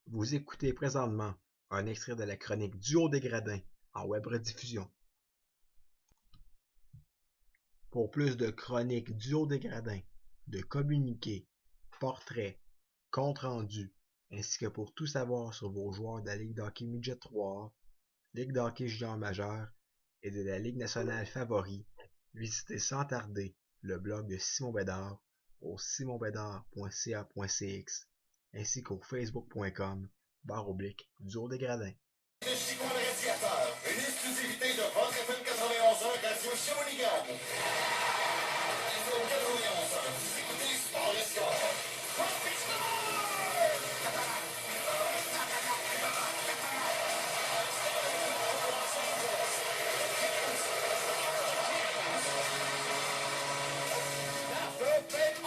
Vous écoutez présentement un extrait de la chronique Duo des Gradins en web rediffusion. Pour plus de chroniques Duo des Gradins, de communiqués, portraits, comptes rendus, ainsi que pour tout savoir sur vos joueurs de la Ligue d'hockey Midget 3A, Ligue d'hockey junior majeur et de la Ligue nationale favori, visitez sans tarder le blog de Simon Bédard au simonbédard.ca.cx ainsi qu'au facebook.com/Duo des Gradins. Le Chico le radiateur, une exclusivité de votre FM 91.1 Radio Shawinigan. FM 91.1, vous écoutez Sport et Score.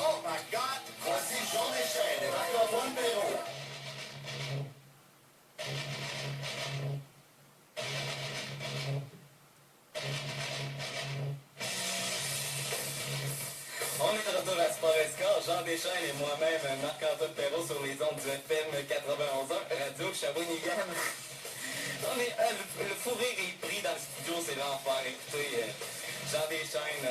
Oh my God, voici Jean Deschênes et Marc-Antoine Perrault. On est de retour à Sport et Score, Jean Deschênes et moi-même, Marc-Antoine Perrault sur les ondes du FM 91.1, Radio Shawinigan. On est, le fou rire est pris dans le studio, c'est l'enfer. Écoutez, Jean Deschênes,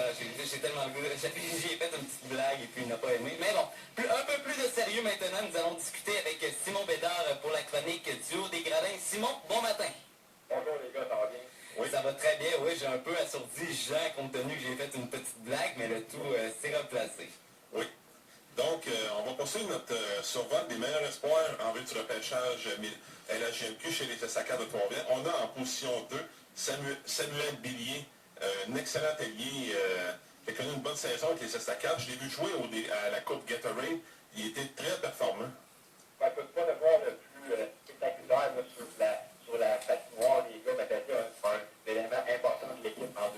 j'ai tellement le goût. J'ai fait une petite blague et puis il n'a pas aimé. Mais bon, un peu plus de sérieux maintenant, nous allons discuter avec Simon Bédard pour la chronique Duo des Gradins. Simon, bon matin. Bonjour les gars, ça va bien? Oui, ça va très bien. Oui, j'ai un peu assourdi Jean compte tenu que j'ai fait une petite blague, mais le tout s'est replacé. Oui. Donc, on va poursuivre notre survol des meilleurs espoirs en vue du repêchage LHJMQ chez les Tessacats de Trois-Rivières. On a en position 2 Samuel Billier, un excellent ailier qui a connu une bonne saison avec les Tessacats. Je l'ai vu jouer à la Coupe Gatorade. Il était très performant. Ouais, pas de voir le plus spectaculaire là, sur la patinoire, les gars, mais ça a été un élément important de l'équipe en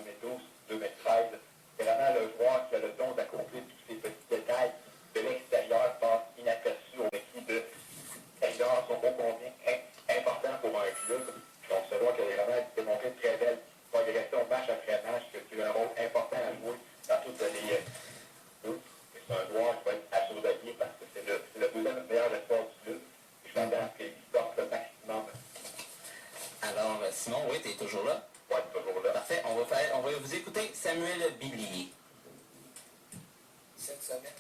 2012-2013. C'est vraiment le joueur qui a le don d'accomplir tous ces petits détails de l'extérieur, passe inaperçu aux équipes de l'extérieur, sont ô combien importants pour un club. Donc, ce joueur qui a vraiment démontré une très belle progression match après match, qui a un rôle important à jouer dans toutes les c'est un joueur qui va être à surveiller parce que c'est le deuxième meilleur espoir du club. Je m'attends qu'il sorte le maximum. Alors, Simon, oui, t'es toujours là? Oui, toujours là. Parfait. On va vous écouter Samuel Billier. Cette semaine,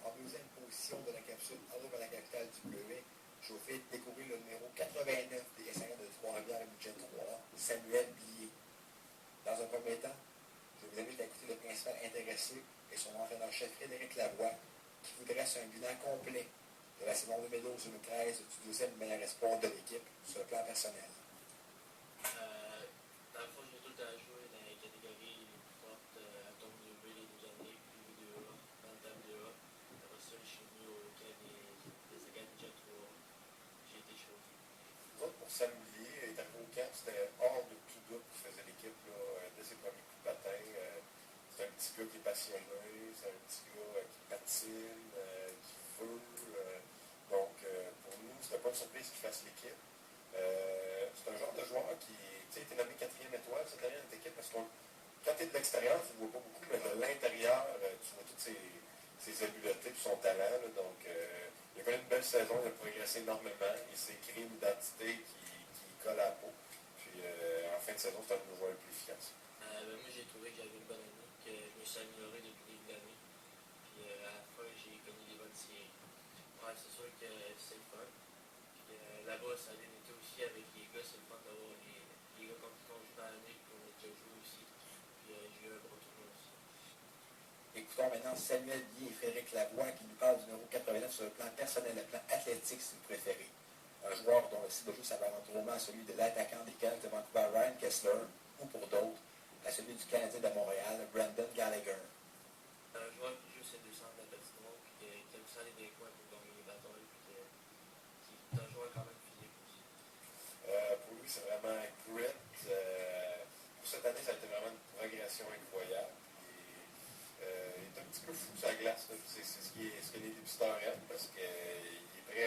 en deuxième position de la capsule Allô à la capitale du Bleuet, je vous fais découvrir le numéro 89 des Essayants de Trois-Rivières et Midget 3, Samuel Billier. Dans un premier temps, je vous invite à écouter le principal intéressé et son entraîneur-chef Frédéric Lavoie, qui vous dresse un bilan complet de la saison 2012-2013 du deuxième meilleur espoir de l'équipe sur le plan personnel. Dans le fond, j'ai tout le temps joué dans les catégories les plus fortes, à Tom UB les 2 années, puis V2A, dans le table 2A. Après ça, je suis venu au camp des Sagan Midget 3. J'ai été choisi. L'autre, pour Samuel, est arrivé au camp, c'était hors de tout doute qu'il faisait l'équipe là, dès ses premiers coups de patin. C'est un petit gars qui est passionné, c'est un petit gars qui patine, qui veut. Donc, pour nous, c'était pas une surprise qu'il fasse l'équipe. C'est un genre de joueur qui a été nommé 4e étoile cette année dans notre équipe parce que quand tu es de l'extérieur, tu ne vois pas beaucoup, mais de l'intérieur, tu vois toutes ses habiletés et son talent. Là, donc, il a connu une belle saison, il a progressé énormément. Il s'est créé une identité qui colle à la peau. Puis, en fin de saison, c'est un de nos joueurs les plus efficaces. Moi, j'ai trouvé que j'avais une bonne année, que je me suis amélioré depuis le début de l'année. Puis à la fin, j'ai connu des bonnes séries. Ouais, c'est sûr que c'est le fun. Puis là-bas, ça a bien été aussi avec les gars. C'est le fun d'avoir les gars contre qui on joue dans l'année, puis on a déjà joué aussi. Puis j'ai eu un bon tournoi aussi. Écoutons maintenant Samuel Billier et Frédéric Lavoie qui nous parlent du numéro 89 sur le plan personnel, le plan athlétique, si vous préférez. Un joueur dont le style de jeu s'apparente vraiment à celui de l'attaquant des Canucks de Vancouver, Ryan Kessler, ou pour d'autres, à celui du Canadien de Montréal, Brandon Gallagher. Un joueur qui joue ses 200 de la patinoire, puis qui aime ça aller des coins pour gagner les batailles, puis qui est un joueur quand même physique aussi. Pour lui, c'est vraiment grit. Pour cette année, ça a été vraiment une progression incroyable. Il est un petit peu fou sur la glace. C'est ce que les débutants aiment parce qu'il est prêt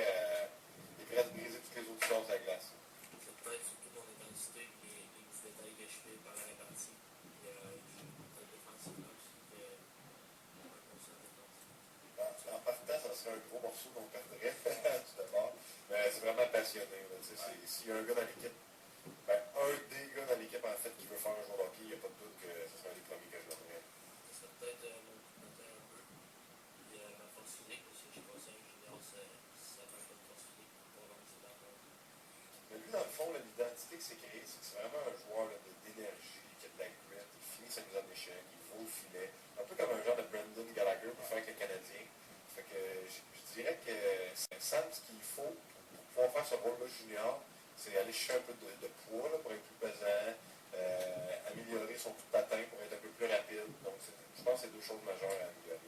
à briser toutes les autres choses à la glace. C'est peut-être surtout mon intensité et les petits détails que je fais par la partie. Puis je joue peut-être défensivement aussi, un constat défensif. En partant, ça serait un gros morceau qu'on perdrait tout d'abord. Mais c'est vraiment passionné. S'il y a un gars dans l'équipe, un des gars dans l'équipe en fait qui veut faire un joueur de hockey, il n'y a pas de doute que ce sera les premiers que je donnerais. Ça serait peut-être mon coup de matin un peu. Puis ma force physique, parce que je pense que un junior, ça manque pas de force physique pour avancer dans le monde. Mais lui, dans le fond, l'identité que c'est créé, c'est que c'est vraiment un joueur d'énergie, qui a de la grit, il finit sa mise en échec, il va au filet. Un peu comme un genre de Brendan Gallagher pour faire avec le Canadien. Fait que je dirais que Sam, ce qu'il faut pour pouvoir faire ce rôle-là junior, c'est aller chercher un peu de poids là, pour être plus pesant, améliorer son coup de patin pour être un peu plus rapide. Donc, je pense que c'est deux choses majeures à améliorer.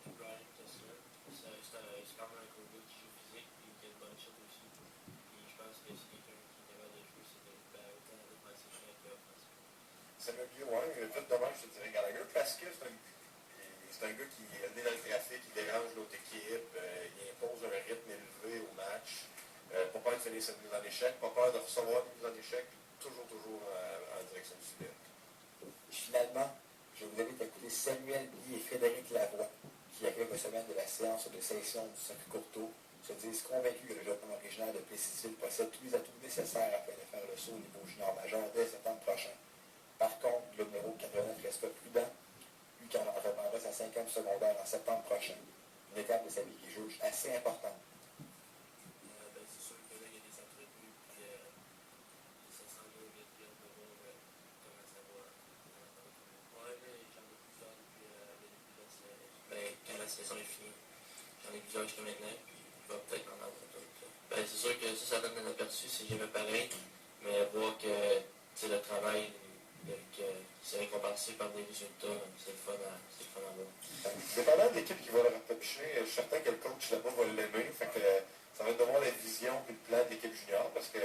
Puis Brian Kessler, c'est quand même un gros gars qui joue physique et qui a une bonne shot aussi. Puis je pense que c'est quelqu'un qui est capable de jouer, c'est autant défensif que offensif. Ça me bien, ouais, vite dommage, je te dirais Gallagher, parce que c'est un gars qui est né dans le trafic, qui dérange l'autre équipe, il impose un rythme élevé au match. Pas peur de finir cette mise en échec, pas peur de recevoir une mise en échec, puis toujours en direction du filet. Finalement, je vous invite à écouter Samuel Billy et Frédéric Lavoie, qui arrivent la semaine de la séance de sélection du Circuit Courtois, se disent convaincus que le jeune originaire de Plessis-Ville possède tous les atouts nécessaires afin de faire le saut au niveau junior majeur dès septembre prochain. Par contre, le numéro 89 reste prudent, lui qui reprendra sa 5e secondaire en septembre prochain. Une étape de sa vie qui juge assez importante. C'est sûr que là, il y a des entrevues, puis ça s'en va vite, puis on peut voir comment ça va. Ouais, mais j'en ai plusieurs depuis le début de la saison. Quand la saison est finie, j'en ai plusieurs jusqu'à maintenant, puis il va peut-être en avoir d'autres. C'est sûr que ça donne un aperçu si jamais pareil, mais voir que le travail, que c'est récompensé par des résultats, c'est le fun à voir. Dépendant de l'équipe qui va le repêcher, je suis certain que le coach là-bas va l'aimer. Fait que ça va être de voir la vision et le plan de l'équipe junior, parce que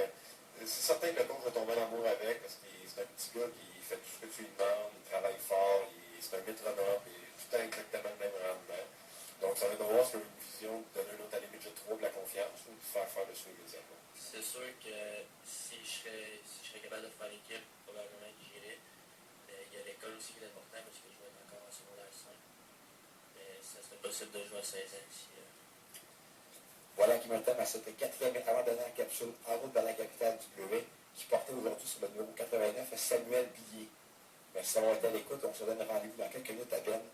c'est certain que le coach va tomber en amour avec, parce que c'est un petit gars qui fait tout ce que tu lui demandes, il travaille fort, c'est un métronome, et tout a exactement le même rendement. Donc ça va être de voir si une vision de donner un autre à la midget 3 de la confiance ou de faire le suivi des efforts. C'est sûr que si je serais capable de faire l'équipe, probablement que j'irais. Il y a l'école aussi qui est important parce que je vais être encore en secondaire 5. Mais ça serait possible de jouer à 16 ans si. Voilà qui me terme à cette 4e et avant-dernière capsule en route vers la capitale du Bleuet, qui portait aujourd'hui sur le numéro 89 Samuel Billier. Merci d'avoir été à l'écoute. On se donne rendez-vous dans quelques minutes à peine,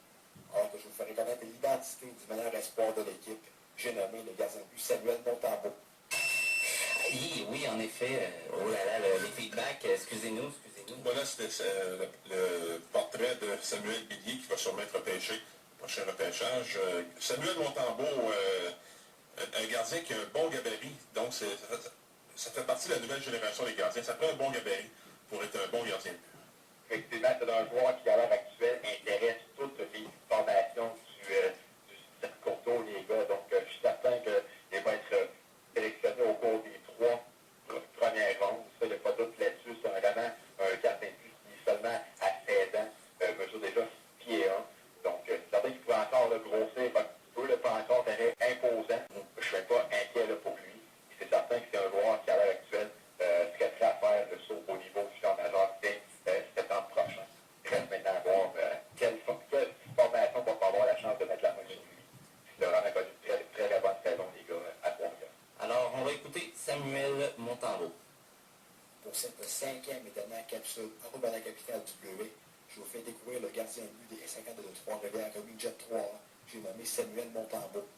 alors que je vous ferai connaître l'identité du meilleur espoir de l'équipe. J'ai nommé le gardien de but Samuel Montembeault. Oui, en effet. Oh là là, les feedbacks, excusez-nous. Voilà, c'était le portrait de Samuel Billier qui va sûrement être repêché au prochain repêchage. Samuel Montembeault, un gardien qui a un bon gabarit, donc ça fait partie de la nouvelle génération des gardiens. Ça prend un bon gabarit pour être un bon gardien de but. Effectivement, c'est un joueur qui, à l'heure actuelle, intéresse toutes les formations du Circuit Courtois, les gars. Donc, je suis certain qu'il va être sélectionné au cours des 3 premières rondes. Ça, il n'y a pas de doute là-dessus. C'est vraiment un gardien de but qui, seulement à 16 ans, mesure déjà 6 pieds 1. Donc, c'est certain qu'il peut encore le grossir un petit peu, pas encore très imposant. Je ne suis pas inquiet là, pour lui. C'est certain que c'est un joueur qui, à l'heure actuelle, serait prêt à faire le saut au niveau du champ majeur dès septembre prochain. Il reste maintenant à voir quelle formation va avoir la chance de mettre la main sur lui. C'est vraiment connu une très, très, très bonne saison, les gars, à Trois-Rivières. Alors, on va écouter Samuel Montembeault. Pour cette 5e et dernière capsule en route vers la capitale du Bleuet, je vous fais découvrir le gardien de but des 50 de Trois-Rivières, Midget 3. J'ai nommé Samuel Montembeault.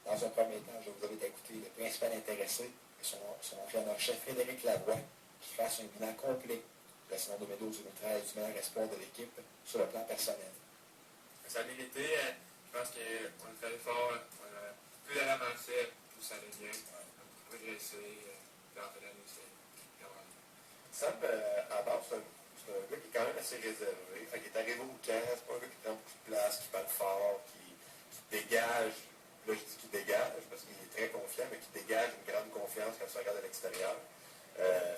Dans un premier temps, je vous invite à écouter le principal intéressé, son entraîneur-chef Frédéric Lavoie, qui fasse un bilan complet de la saison 2012-2013 du meilleur espoir de l'équipe sur le plan personnel. Ça a bien été. Je pense qu'on est allé fort. Plus la ramasser, plus ça allait bien. Progresser. Puis en fait, l'année, c'est vraiment bien. Sam, à base, c'est un gars qui est quand même assez réservé. Fait qu'il est arrivé au camp, c'est pas un gars qui prend beaucoup de place, qui parle fort, qui dégage. Là, je dis qu'il dégage parce qu'il est très confiant, mais qui dégage une grande confiance quand tu regardes à l'extérieur.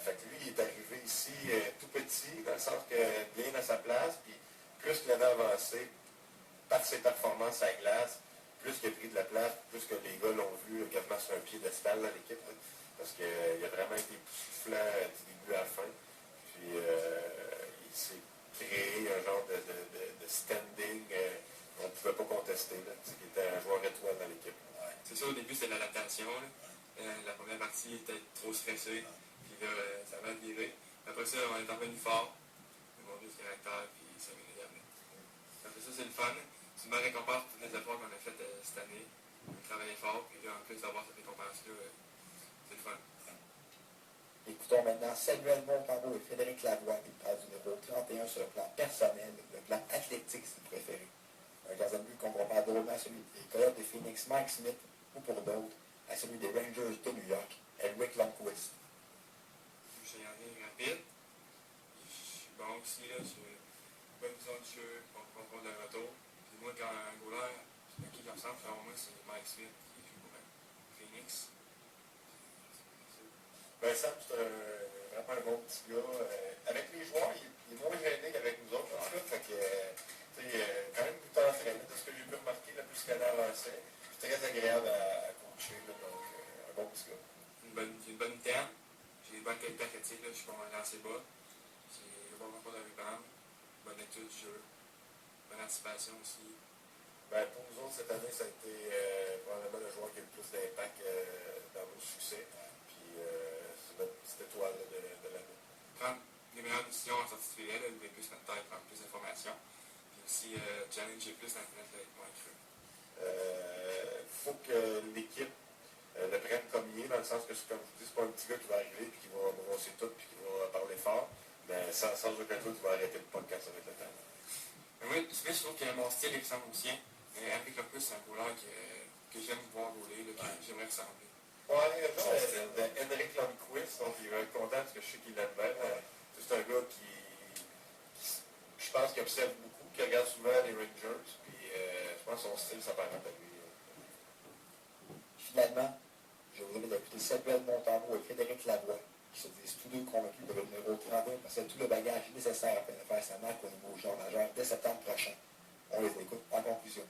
Fait que lui, il est arrivé ici tout petit, dans le sens que bien à sa place, puis plus qu'il avait avancé par ses performances à la glace, plus qu'il a pris de la place, plus que les gars l'ont vu quasiment sur un piédestal dans l'équipe, parce qu'il a vraiment été soufflant du début à la fin. Puis il s'est créé un genre de standing qu'on ne pouvait pas contester. Il était un joueur étoile dans l'équipe. C'est ça, au début, c'est de l'adaptation. La première partie était trop stressée, puis là, ça m'a viré. Après ça, on est revenu fort, on a montré le caractère, puis ça m'a aidé. Après ça, c'est le fun. C'est une bonne récompense pour tous les efforts qu'on a fait cette année. On a travaillé fort, puis là, en plus d'avoir cette récompense-là, c'est le fun. Écoutons maintenant Samuel Montembeault et Frédéric Lavoie qui prennent du numéro 31 sur le plan personnel, le plan athlétique si vous préférez. Un gardien de but qu'on compare drôlement à celui des Coyotes de Phoenix, Mike Smith, ou pour d'autres, à celui des Rangers de New York, Henrik Lundqvist. Je suis rapide. Je suis bon aussi, là, sur une bonne vision de jeu, pour contrôle de retour. Puis moi, quand un goaler, à qui je ressemble, selon moi, c'est Mike Smith qui joue pour Phoenix. Ben Sam, c'est vraiment un bon petit gars. Avec les joueurs, il est moins gêné qu'avec nous autres, en tout cas. Fait que, quand même tout entraîné, de ce que j'ai pu remarquer, là, plus qu'elle avançait. C'est très agréable à coacher, là, donc un bon petit gars. J'ai une bonne terme, j'ai une bonne qualité athlétique, là, je suis pas lancé bas. J'ai un bon contrôle de rebound, bonne lecture du jeu, bonne anticipation aussi. Ben, pour nous autres, cette année, ça a été probablement le joueur qui a le plus d'impact dans nos succès. Puis c'est notre petite étoile de l'année. Prendre les meilleures décisions en sortie de filet, lever plus notre tête, prendre plus d'informations. Puis aussi challenger plus dans le net avec moins cru. Il faut que l'équipe le prenne comme il est, dans le sens que, comme je vous dis, c'est pas un petit gars qui va arriver et qui va brosser tout et qui va parler fort. Mais sans aucun doute, il va arrêter le podcast avec le temps. Oui, je trouve que mon style ressemble au sien. Henrik Lundqvist, c'est un goaler que j'aime voir gauler, que j'aimerais ressembler. Ouais, Henrik Lundqvist, donc il va être content parce que je sais qu'il l'aime bien. C'est un gars qui, je pense qu'il observe beaucoup, qui regarde souvent les Rangers, puis je pense que son style s'apparente à lui. Finalement, je vous invite à écouter Samuel Montembeault et Frédéric Lavoie, qui se disent tous deux convaincus que le numéro 31 possède tout le bagage nécessaire afin de faire sa marque au niveau junior majeur dès septembre prochain. On les écoute en conclusion.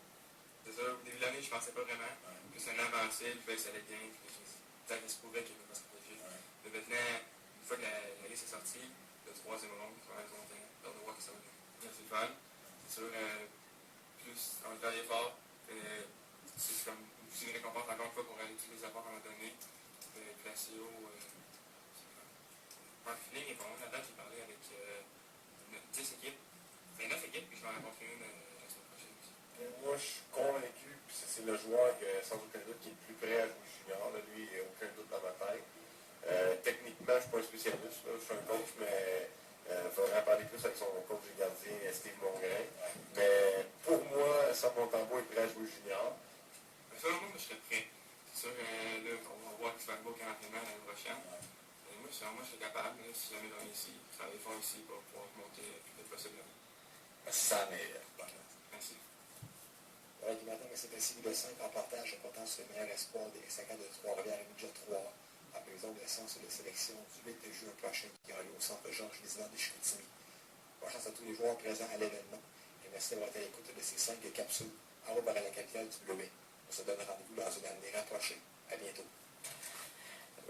C'est ça, au début de l'année, je ne pensais pas vraiment. Plus un an avancé, je voyais que ça allait bien, puis ça se prouvait qu'il était pas stratégique. Mais maintenant, une fois que la liste est sortie, le troisième round, je suis vraiment content de voir que ça va bien. C'est le fun. C'est sûr, plus on est allé fort, c'est comme une récompense encore une fois pour aller tous les apports qu'on a donnés. Placé haut. Le feeling est bon. La date, j'ai parlé avec 10 équipes. Enfin, 9 équipes, puis je vais en rencontrer une la semaine prochaine aussi. Moi, je suis convaincu, puis c'est le joueur que, sans aucun doute, qui est le plus prêt à jouer junior. Là, lui, il n'y a aucun doute dans ma tête. Techniquement, je ne suis pas un spécialiste, là, je suis un coach, mais il faudrait en parler plus avec son coach du gardien, Steve Mongrain. Mais pour moi, Sam Montembeault est prêt à jouer junior. Selon moi, je serais prêt. C'est sûr, là, on va voir qu'il va avoir 40 entraînements l'année prochaine. Mais moi, selon moi, je suis capable, là, si jamais dans ici, travailler fort ici pour pouvoir monter le plus vite possible. Merci Sam et Merci. voilà du matin, c'est ainsi le 5 en partage portant sur le meilleur espoir des saccades de Trois-Rivières et Midget 3 en prison de l'essence de sélection du 8 juin prochain qui aura lieu au centre Georges Lisinant de Chicoutimi. Bonne chance à tous les joueurs présents à l'événement et merci d'avoir été à l'écoute de ces 5 capsules en route vers la capitale du Bleuet. On se donne rendez-vous dans une année rapprochée. À bientôt.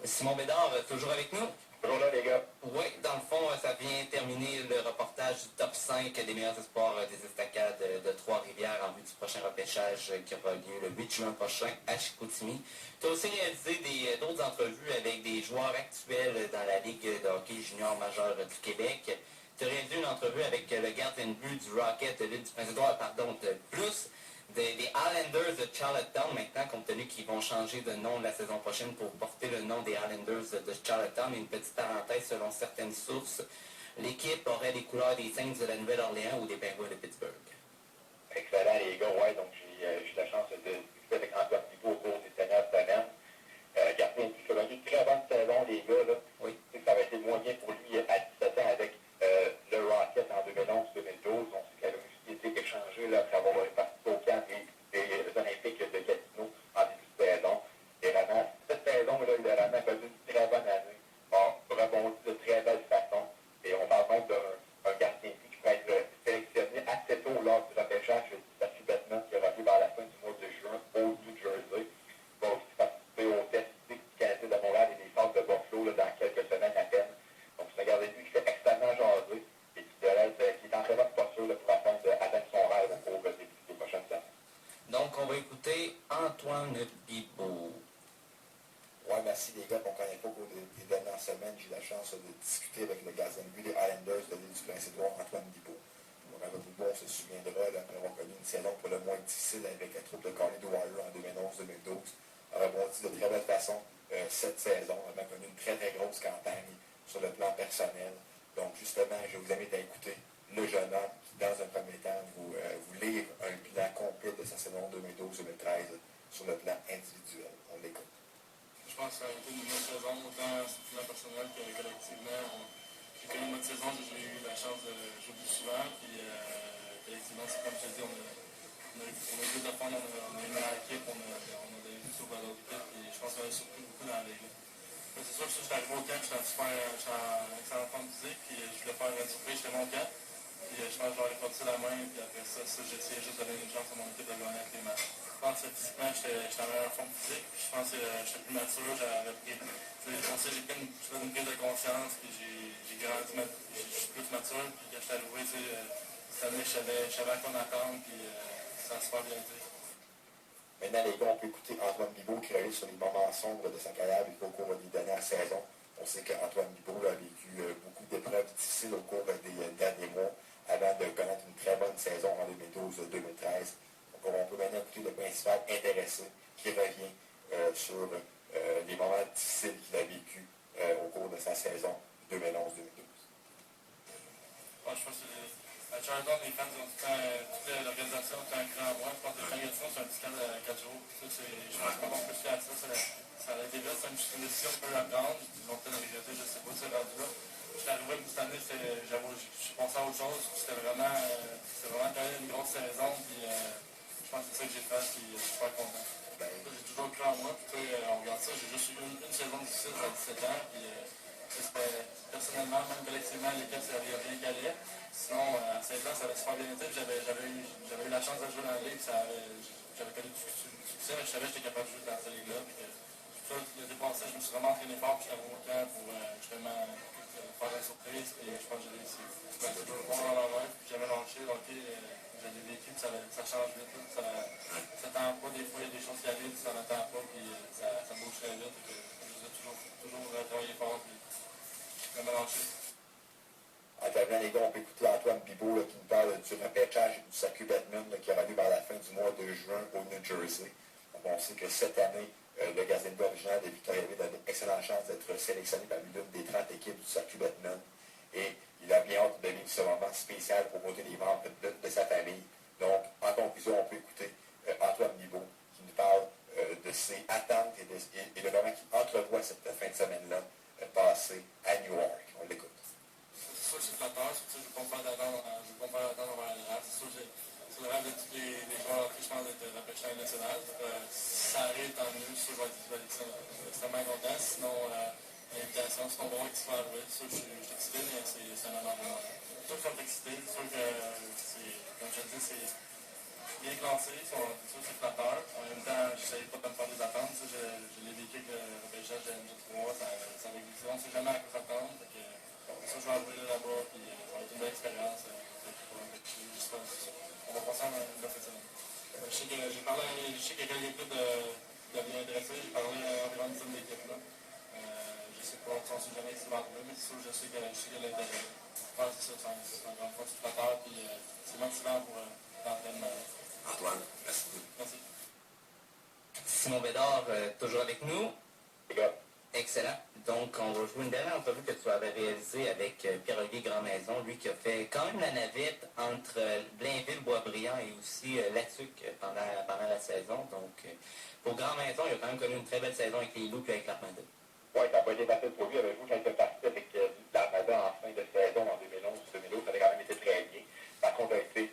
Simon Bédard, toujours avec nous? Toujours là, les gars. Oui, dans le fond, ça vient terminer le reportage du top 5 des meilleurs espoirs des estacades de Trois-Rivières en vue du prochain repêchage qui aura lieu le 8 juin prochain à Chicoutimi. Tu as aussi réalisé d'autres entrevues avec des joueurs actuels dans la Ligue de hockey junior majeur du Québec. Tu as réalisé une entrevue avec le gardien de but du Rocket de l'île du Prince-Édouard, plus des Islanders de Charlottetown maintenant, compte tenu qu'ils vont changer de nom la saison prochaine pour porter le nom des Islanders de Charlottetown. Et une petite parenthèse, selon certaines sources, l'équipe aurait les couleurs des Saints de la Nouvelle-Orléans ou des Penguins de Pittsburgh. Excellent, les gars. Ouais, donc j'ai eu la chance de discuter avec Antoine Thibault au cours des dernières semaines. Gardien de but, il a eu une très bonne saison, les gars. Là. Oui. Ça avait été moyen pour lui à 17 ans avec le Rocket en 2011-2012. On sait qu'il avait aussi été échangé là, après avoir participé au camp des Olympiques de Gatineau en début de saison. Et vraiment, cette saison-là, il a vraiment connu une très bonne année. Bon, rebondi de très belle façon. Et on parle même d'un gardien de but qui peut être sélectionné assez tôt lors du repêchage de Staffy Bettman qui aura lieu vers la fin du mois de juin au New Jersey. Il va aussi participer au test physique du Canadien de Montréal et des Sables de Buffalo là, dans quelques semaines à peine. Donc c'est un gardien de but qui fait extrêmement jaser et qui est en très bonne posture là, pour atteindre son rêve au cours des prochaines années. Donc, on va écouter Antoine Bibeau. Ouais, mais aussi les gars qu'on ne connaît pas au cours des dernières semaines. J'ai eu la chance de discuter avec le gardien de but des Islanders de l'île du Prince-Édouard, Antoine Bibeau. Antoine Bibeau, on se souviendra, là, après avoir connu une saison pour le moins difficile avec la troupe de Carly Dwyer en 2011-2012, a rebondi de très belle façon cette saison, a connu une très très grosse campagne sur le plan personnel. Donc justement, je vous invite à écouter le jeune homme qui, dans un premier temps, vous livre un bilan complet de sa saison 2012-2013 sur le plan individuel. On l'écoute. Je pense que ça a été une bonne saison, autant sur le plan personnel que collectivement. J'ai connu une bonne saison, j'ai eu la chance de jouer plus souvent, puis collectivement, c'est comme je te dis, on a eu plus de fun, on a eu une meilleure équipe, on a des vues sur l'autre équipe, et je pense qu'on a surpris beaucoup dans la ligue. Mais c'est sûr que je suis arrivé au camp, j'étais en excellente forme physique, puis je voulais faire une surprise, j'étais mon camp. Puis je pense que j'aurais porté la main, puis après ça j'essayais juste de donner une chance à mon équipe de gagner avec les matchs. Je pense que physiquement, j'étais en meilleure forme physique, puis je pense que j'étais plus mature, j'avais pris. Je pense que j'ai pris une prise de conscience, puis j'ai grandi, je suis plus mature, puis quand je suis arrivé, cette année, je savais à quoi m'attendre, puis ça a super bien été. Maintenant, les gars, on peut écouter Antoine Bibeau qui revient sur les moments sombres de sa carrière au cours des dernières saisons. On sait qu'Antoine Bibeau a vécu beaucoup d'épreuves difficiles au cours des derniers mois avant de connaître une très bonne saison en 2012-2013. Donc, on peut maintenant écouter le principal intéressé qui revient sur les moments difficiles qu'il a vécu au cours de sa saison 2011-2012. Ouais, je pense que à Charlotte, les fans ont toute l'organisation, tout un cran à moi. Je pense que l'organisation, c'est un petit camp de 4 jours. Je pense pas qu'on peut se fier à ça. Ça a été vite, c'est une décision qu'on peut la prendre. Ils vont peut-être regretter, je ne sais pas, c'est rendu là. Je suis arrivé cette année, je suis pensé à autre chose. C'était vraiment quand même une grosse saison. Puis, je pense que c'est ça que j'ai fait, puis je suis super content. J'ai toujours cru en moi. Puis, on regarde ça, j'ai juste eu une saison difficile à 17 ans. Puis, personnellement, même collectivement, l'équipe, ça avait rien qu'allait. Sinon, à 16 ans, ça avait super bien été. J'avais eu la chance de jouer dans la ligue. J'avais connu du succès, mais je savais que j'étais capable de jouer dans cette ligue-là. L'été passé, je me suis vraiment entraîné fort, puis j'étais au camp pour justement faire une surprise, puis je pense que j'ai réussi. C'est toujours bon dans la life, puis jamais lâché. Donc, je l'ai vécu, puis ça change vite. Ça t'attend pas, des fois, il y a des choses qui arrivent, tu t'en attends pas, puis ça bouge très vite. Je dois toujours travailler fort, puis jamais lâché. En terminant, les gars, on peut écouter Antoine Bibeau qui nous parle du repêchage du circuit Batman qui aura lieu vers la fin du mois de juin au New Jersey. Donc, on sait que cette année, le gardien de but originaire de Victoriaville a une excellente chance d'être sélectionné parmi l'une des 30 équipes du circuit Batman. Et il a bien hâte de vivre ce moment spécial pour côté des membres de sa famille. Donc, en conclusion, on peut écouter Antoine Bibeau qui nous parle de ses attentes et de comment il entrevoit cette fin de semaine-là passée à New York. On l'écoute. C'est sûr que c'est flatteur, c'est sûr que je ne veux pas me faire d'attendre envers les rangs. C'est sûr que c'est le rêve de tous les joueurs qui, je pense, d'être repêchés à national. Si ça arrive, tant mieux. C'est sûr que je vais être extrêmement content. Sinon, l'invitation, c'est ton bon qui se fait arriver. C'est sûr que je suis excité, mais c'est un honneur pour moi. C'est sûr que je suis excité. C'est sûr que, comme je te dis, c'est bien classé. C'est sûr que c'est flatteur. En même temps, je n'essaye pas de me faire des attentes. Je l'ai vécu avec le repêchage de MJ3. Ça va exister. On ne sait jamais à quoi s'attendre. Ça, je vais arriver là-bas, puis ça va être une belle expérience. On va passer à une belle semaine. Je sais qu'il y a quelques équipes de bien intéressées. J'ai parlé à environ une dizaine d'équipes. Je ne sais pas, on ne sait jamais ce qui va arriver, mais c'est sûr, je sais qu'il y a l'intérêt. C'est ça, c'est encore une fois, c'est flatteur, puis c'est motivant pour l'entraînement. Antoine, merci beaucoup. Merci. Simon Bédard, toujours avec nous. Les gars. Excellent. Donc, on va jouer une dernière entrevue que tu avais réalisée avec Pierre-Olivier Grandmaison, lui qui a fait quand même la navette entre Blainville, Boisbriand et aussi Latuc pendant la saison. Donc, pour Grandmaison, il a quand même connu une très belle saison avec les Loups et avec l'Armada. Oui, ça n'a pas été facile pour lui. Avec vous, quand il était parti avec l'Armada en fin de saison en 2011-2012, ça avait quand même été très bien. Par contre, il a été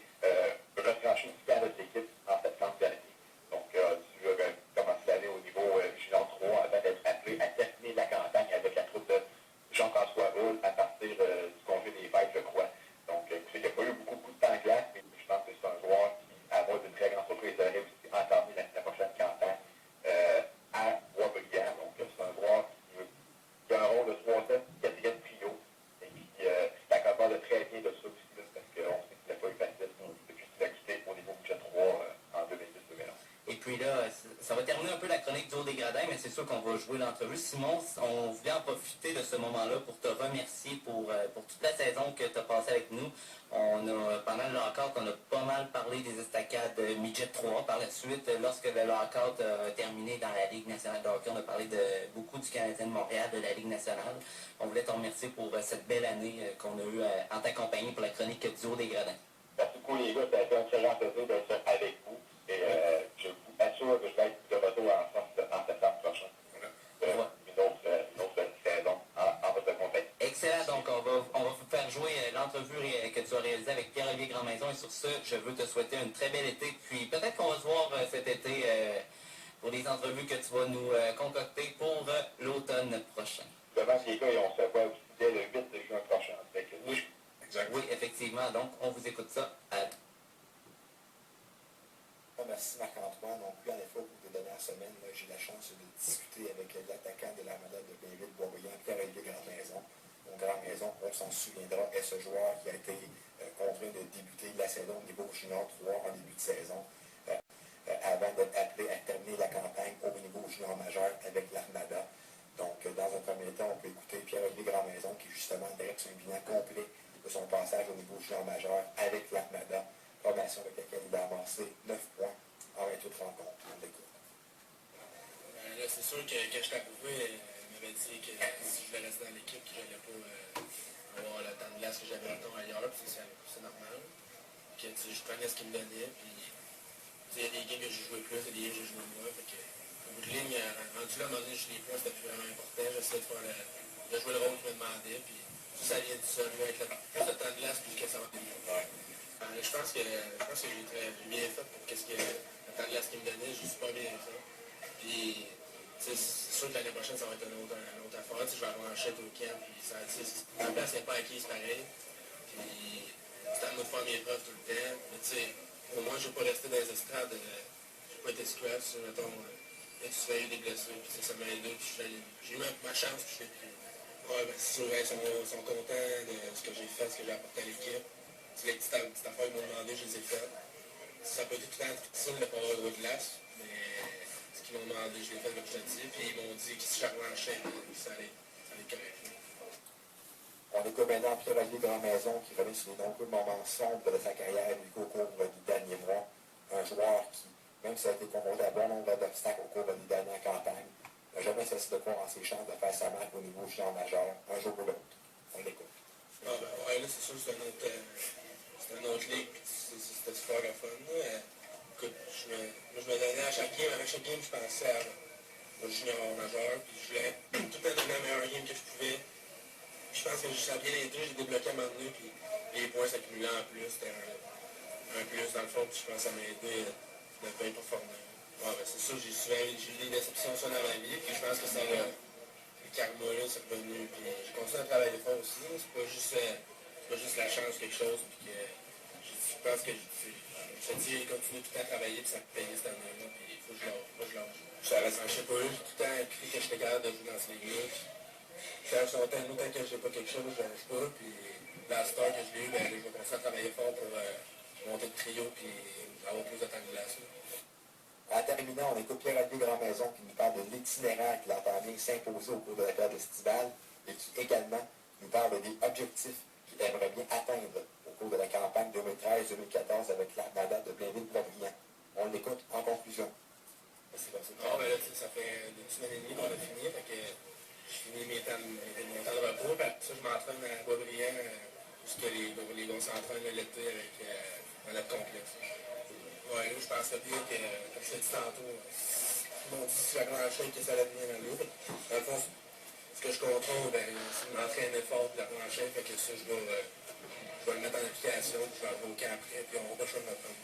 retranché du camp de l'équipe en septembre dernier. Donc, tu as commencé à aller au niveau junior 3 avant d'être appelé à terminer la campagne avec la troupe de Jean-François Roule à partir du congé des fêtes, je crois. Donc, il n'y a pas eu beaucoup de temps de glace, mais je pense que c'est un joueur qui, à moi, d'une très grande surprise, a réussi à entamer la prochaine campagne à Boisbriand. Donc, c'est un joueur qui a un rôle de 3e, 4e trio et qui s'accorde très bien de ça aussi, parce qu'on sait qu'il n'a pas eu facile Desjardins, mais c'est sûr qu'on va jouer l'entrevue. Simon, on voulait en profiter de ce moment-là pour te remercier pour toute la saison que tu as passée avec nous. Pendant le lockout, on a pas mal parlé des estacades Midget 3. Par la suite, lorsque le lockout a terminé dans la Ligue nationale de hockey, on a parlé beaucoup du Canadien de Montréal, de la Ligue nationale. On voulait te remercier pour cette belle année qu'on a eue en ta compagnie pour la chronique du Haut des Gradins. Merci beaucoup les gars, ça a été un très grand plaisir d'être avec vous. Et je vous assure que je vais être de retour en septembre prochain. Une autre saison en votre compagnie. Excellent, donc on va vous faire jouer l'entrevue que tu as réalisée avec Pierre-Olivier Grandmaison. Et sur ce, je veux te souhaiter un très bel été. Puis peut-être qu'on va se voir cet été pour les entrevues que tu vas nous concocter pour l'automne prochain. Demain, les gars, on se voit aussi dès le 8 juin prochain. Oui, exactement. Oui, effectivement. Donc, on vous écoute ça. Merci Marc-Antoine. Non plus, en effet, au cours des dernières semaines, j'ai eu la chance de discuter avec l'attaquant de l'Armada de Blainville, Boisbriand, Pierre-Olivier Grandmaison. Grandmaison, on s'en souviendra, est ce joueur qui a été contraint de débuter la saison au niveau junior 3 en début de saison, avant d'être appelé à terminer la campagne au niveau junior majeur avec l'Armada. Donc, dans un premier temps, on peut écouter Pierre-Olivier Grandmaison qui, justement, dresse un bilan complet de son passage au niveau junior majeur avec l'Armada. Formation avec laquelle il a avancé 9 points en 28 rencontres. On l'écoute. Là, c'est sûr que quand je suis arrivé, il m'avait dit que si je voulais rester dans l'équipe, que je n'allais pas avoir le temps de glace que j'avais ailleurs, puis c'est normal. Puis je prenais ce qu'il me donnait, puis il y a des games que j'ai joué plus, il y a des games que j'ai joué moins. Fait que, au bout de ligne, rendu là, à un moment donné, les points, c'était plus vraiment important. J'essayais de jouer le rôle qu'il me demandait, puis ça vient du seul, avec plus de temps de glace, puis que ça va bien. Je pense que j'ai bien fait pour qu'est-ce que le temps de glace qu'il me donnait, j'ai super bien fait. Puis, c'est sûr que l'année prochaine, ça va être une autre affaire. Je vais avoir un chèque au camp, puis la place n'est pas acquise pareil. Puis, c'est à nous de faire mes preuves tout le temps. Mais tu sais, au moins, je ne vais pas rester dans les estrades. Je n'ai pas été scratch, mettons, et tu fais des blessures, puis ça m'a aidé. J'ai eu ma chance, puis je l'ai pris. Ouais, ben, c'est sûr, ils sont contents de ce que j'ai fait, ce que j'ai apporté à l'équipe. Les petites affaires qu'ils m'ont demandé, je les ai faites. Ça peut être tout le temps difficile de ne pas avoir de glace, mais ce qu'ils m'ont demandé, je l'ai fait comme je te dis, puis ils m'ont dit que si j'arrivais en chaîne, ça allait correct. On écoute maintenant Pierre-Olivier Grandmaison qui revient sur les nombreux moments sombres de sa carrière au cours du dernier mois. Un joueur qui, même s'il a été confronté à bon nombre d'obstacles au cours des dernières campagnes, n'a jamais cessé de croire en ses chances de faire sa marque au niveau junior majeur, un jour ou l'autre. On l'écoute. Ah ben ouais, là c'est sûr que c'est une autre ligue, puis c'était super le fun. Écoute, je me donnais à chaque game, avec chaque game, je pensais au junior majeur, puis je voulais tout le temps donner la meilleure game que je pouvais. Puis je pense que ça a bien été, j'ai débloqué à un moment donné, puis les points s'accumulaient en plus, c'était un plus dans le fond, puis je pense que ça m'a aidé de bien performer. Ouais, ben c'est sûr, j'ai eu des déceptions sur dans ma vie, puis je pense que ça le karma là, c'est revenu, puis j'ai continué à travailler fort aussi, c'est pas juste la chance quelque chose, puis que je pense que je te dis, continue tout le temps à travailler, puis ça me payait cette année-là, puis il faut que je lâche. Je sais pas, j'ai tout le temps écrit que j'étais capable de jouer dans ce ligue-là, puis quand je suis autant que j'ai pas quelque chose, je lâche pas, puis la star que je l'ai eu, ben, je vais continuer à travailler fort pour monter le trio, puis avoir plus de temps de glace. En terminant, on écoute Pierre-Olivier Grandmaison qui nous parle de l'itinéraire qu'il entend bien s'imposer au cours de la période estivale et qui également nous parle des objectifs qu'il aimerait bien atteindre au cours de la campagne 2013-2014 avec l'Armada de Blainville-Boisbriand. On l'écoute en conclusion. Ah, ben là, ça fait 2 semaines et demie qu'on a fini, fait que je finis mon temps de repos, puis après ça, je m'entraîne à Boisbriand, puisque les gars s'entraînent l'été avec notre complexe. Ouais, là, je pensais bien que, comme je t'ai dit tantôt, ils m'ont dit si j'avais en chaîne que ça allait venir dans l'eau. Dans le fond, ce que je contrôle, ben, c'est m'entraîner fort de la plancher, fait que ça, je vais le mettre en application, puis je vais arriver au camp après, puis on va pas choisir notre temps.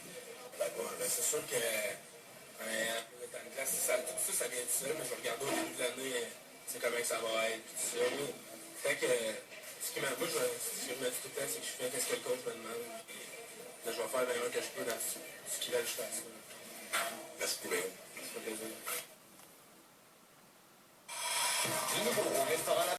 Ben, c'est sûr que le temps de glace, tout ça vient de ça, mais je vais regarder au début de l'année, c'est comment ça va être, puis tout ça. Fait que, ce qui m'embauche, ce que je me dis tout le temps, c'est que je fais ce que le coach me demande. Là, je vais faire le meilleur que je peux dans ce qu'il a le choix. Merci beaucoup. Ça fait plaisir. Du nouveau au restaurant